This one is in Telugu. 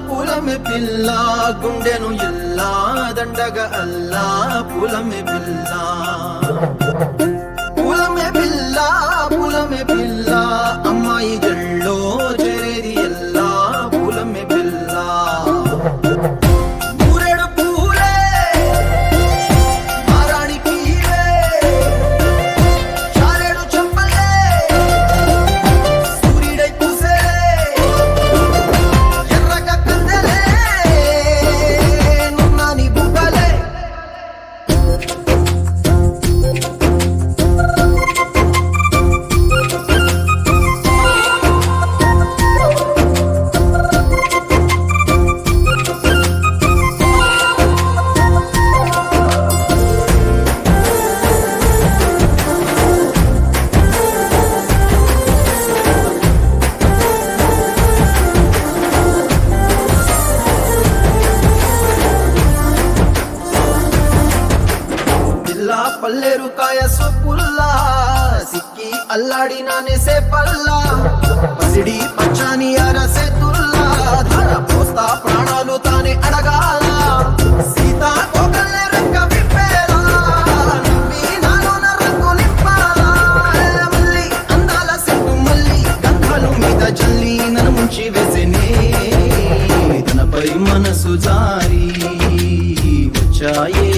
పూలమే పిల్ల గుండెను ఇల్లా దండగ అల్లా పూలమే పిల్ల పూలమే పిల్ల అమ్మాయి జల్లో చేరేది ఎల్లా పూలమే పిల్ల పూరెడు పూలే మారాణి పీలే చారెడు చెంపలే సూర్యుడై పూసే ఎర్రగా కందలే నున్నాని బుగ్గలే పల్లేరు కాయ సొప్పుల్లా సిక్కి అల్లాడి నానేసే పల్లా పసిడి పచ్చాని అరసే తుల్లా ధర పోస్తా ప్రాణాలు తానే అడగాల సీతా కోకల్లే రంగ విప్పేలా నవ్వి నాలోన రంగు నింపాలా మల్లి అందాల సెట్టు మల్లి గంధాలు మీద జల్లి నన్ను ముంచి వేసేనే తనపై మనసు జారి వచ్చాయే